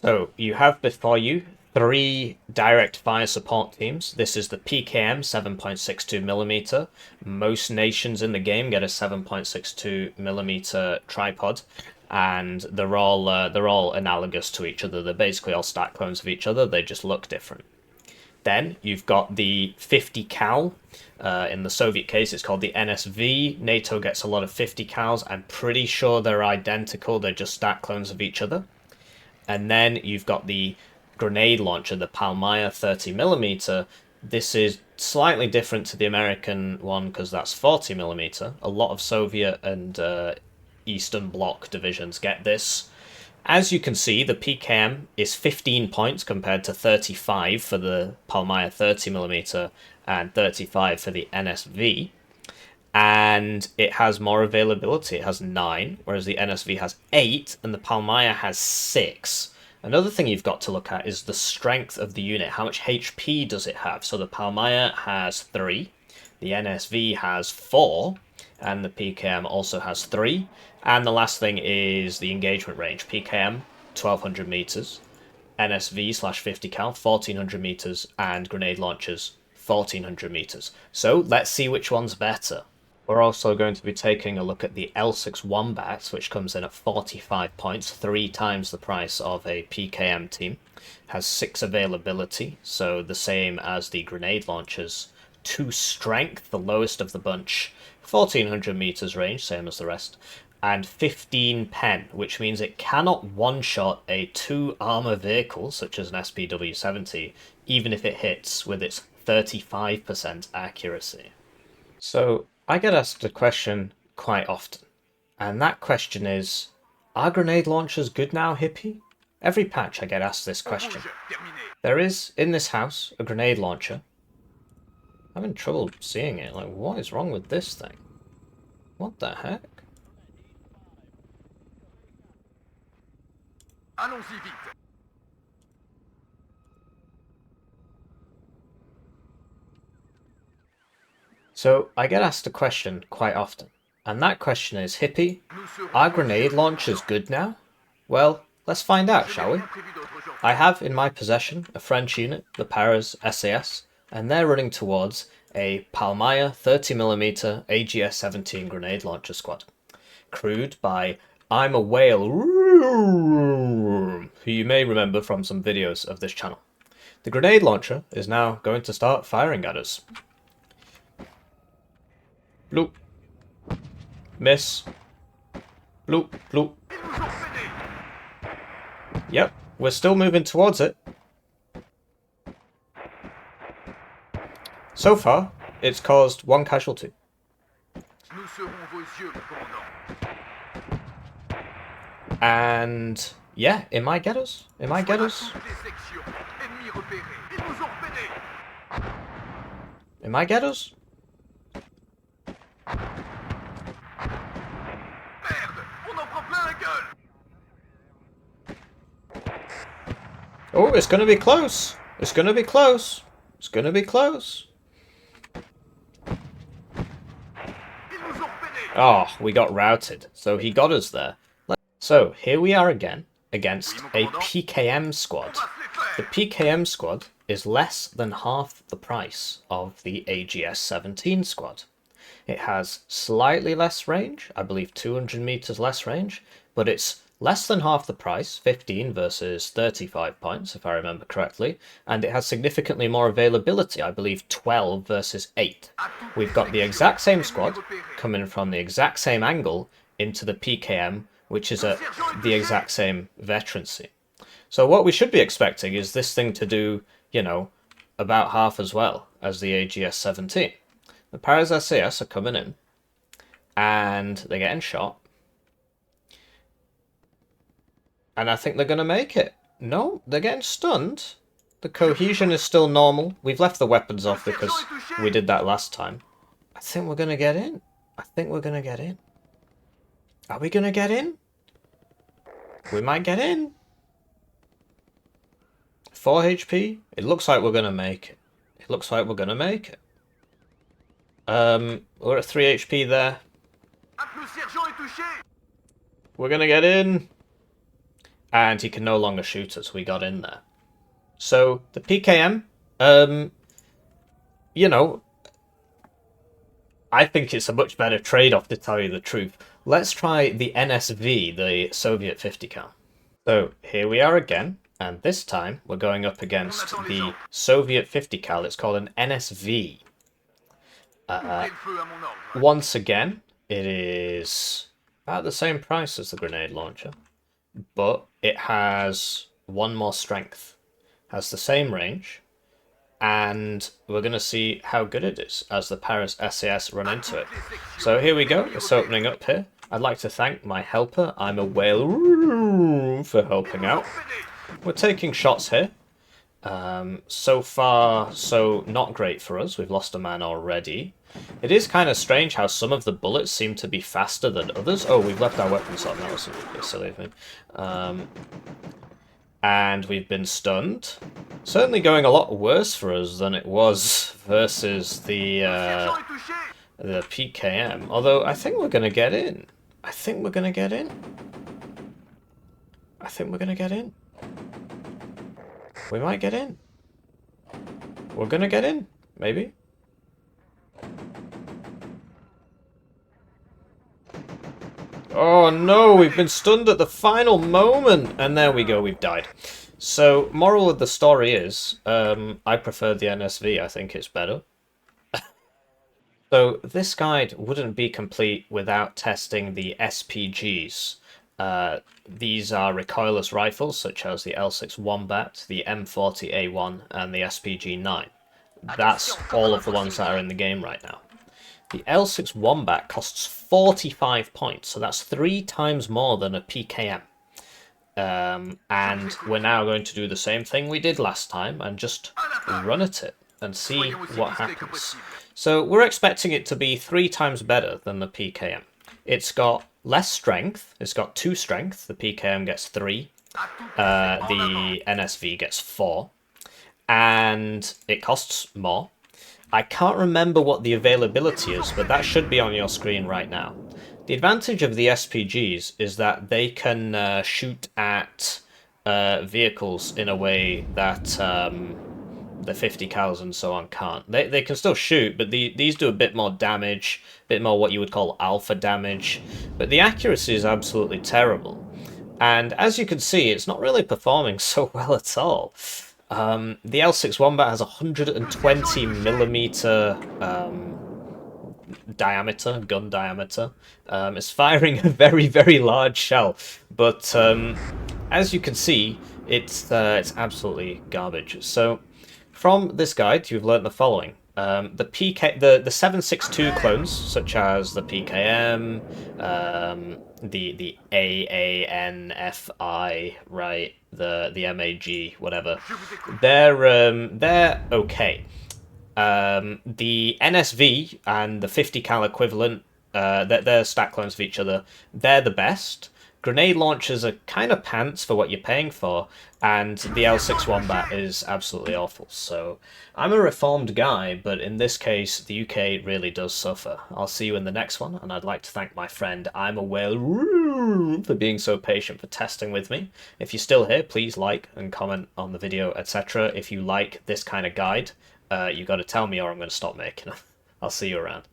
So you have before you three direct fire support teams. This is the PKM 7.62mm. Most nations in the game get a 7.62mm tripod, and they're all analogous to each other. They're basically all stack clones of each other. They just look different. Then you've got the 50 cal. In the Soviet case, it's called the NSV. NATO gets a lot of 50 cals. I'm pretty sure they're identical. They're just stack clones of each other. And then you've got the grenade launcher, the Palmyra 30mm. This is slightly different to the American one because that's 40mm. A lot of Soviet and Eastern Bloc divisions get this. As you can see, the PKM is 15 points compared to 35 for the Palmyra 30mm and 35 for the NSV. And it has more availability. It has 9, whereas the NSV has 8, and the Palmyra has 6. Another thing you've got to look at is the strength of the unit. How much HP does it have? So the Palmyra has 3, the NSV has 4, and the PKM also has 3. And the last thing is the engagement range. PKM, 1200 meters. NSV/50 cal, 1400 meters. And grenade launchers, 1400 meters. So let's see which one's better. We're also going to be taking a look at the L6 Wombats, which comes in at 45 points, 3 times the price of a PKM team. Has 6 availability, so the same as the grenade launchers. 2 strength, the lowest of the bunch. 1400 meters range, same as the rest. And 15 pen, which means it cannot one-shot a 2 armor vehicle, such as an SPW-70, even if it hits with its 35% accuracy. So, I get asked a question quite often, and that question is, are grenade launchers good now, Hippie? Every patch I get asked this question. There is, in this house, a grenade launcher. I'm having trouble seeing it, like what is wrong with this thing? What the heck? Allons-y vite. So, I get asked a question quite often, and that question is, Hippie, are grenade launchers good now? Well, let's find out, shall we? I have in my possession a French unit, the Paras SAS, and they're running towards a Palmyra 30mm AGS-17 grenade launcher squad, crewed by I'm a Whale, who you may remember from some videos of this channel. The grenade launcher is now going to start firing at us. Bloop. Miss. Bloop, bloop. Yep, we're still moving towards it. So far, it's caused 1 casualty. And yeah, it might get us. It might get us. It might get us. Oh, it's gonna be close. It's gonna be close. It's gonna be close. Oh, we got routed. So he got us there. So here we are again against a PKM squad. The PKM squad is less than half the price of the AGS-17 squad. It has slightly less range, I believe 200 meters less range, but it's less than half the price, 15 versus 35 points, if I remember correctly, and it has significantly more availability, I believe 12 versus 8. We've got the exact same squad, coming from the exact same angle into the PKM, which is at the exact same veterancy. So what we should be expecting is this thing to do, you know, about half as well as the AGS-17. The Paras SAS are coming in, and they're getting shot. And I think they're going to make it. No, they're getting stunned. The cohesion is still normal. We've left the weapons off because we did that last time. I think we're going to get in. I think we're going to get in. Are we going to get in? We might get in. 4 HP. It looks like we're going to make it. It looks like we're going to make it. We're at 3 HP there. We're going to get in. and he can no longer shoot us. We got in there. So the PKM, you know, I think it's a much better trade-off, to tell you the truth. Let's try the NSV, the Soviet 50 cal. So here we are again, and this time we're going up against the Soviet 50 cal. It's called an NSV. Once again, it is about the same price as the grenade launcher, but it has one more strength, has the same range, and we're going to see how good it is as the Paris SAS run into it. So here we go, it's opening up here. I'd like to thank my helper, I'm a whale, for helping out. We're taking shots here. So far, so not great for us. We've lost a man already. It is kind of strange how some of the bullets seem to be faster than others. Oh, we've left our weapons on. That was a silly thing. And we've been stunned. Certainly going a lot worse for us than it was versus the PKM. Although I think we're going to get in. I think we're going to get in. I think we're going to get in. We might get in. We're going to get in. Maybe. Oh no, we've been stunned at the final moment. And there we go, we've died. So, moral of the story is, I prefer the NSV. I think it's better. So, this guide wouldn't be complete without testing the SPGs. These are recoilless rifles, such as the L6 Wombat, the M40A1, and the SPG-9. That's all of the ones that are in the game right now. The L6 Wombat costs 45 points, so that's 3 times more than a PKM. And we're now going to do the same thing we did last time and just run at it and see what happens. So we're expecting it to be 3 times better than the PKM. It's got less strength, it's got 2 strength, the PKM gets 3, the NSV gets 4, and it costs more. I can't remember what the availability is, but that should be on your screen right now. The advantage of the SPGs is that they can shoot at vehicles in a way that the 50 cals and so on can't. They can still shoot, but these do a bit more damage, a bit more what you would call alpha damage, but the accuracy is absolutely terrible. And as you can see, it's not really performing so well at all. The L6 Wombat has 120 millimeter diameter, gun diameter. It's firing a very, very large shell, but as you can see, it's absolutely garbage. So, from this guide, you've learnt the following. The 7.62 clones, such as the PKM, the AANFI, right, the MAG, whatever, they're okay. The NSV and the 50 cal equivalent, they're stack clones of each other. They're the best. Grenade launchers are kind of pants for what you're paying for, and the L6 Wombat is absolutely awful. So, I'm a reformed guy, but in this case, the UK really does suffer. I'll see you in the next one, and I'd like to thank my friend I'm a Whale for being so patient for testing with me. If you're still here, please like and comment on the video, etc. If you like this kind of guide, you got to tell me or I'm going to stop making them. I'll see you around.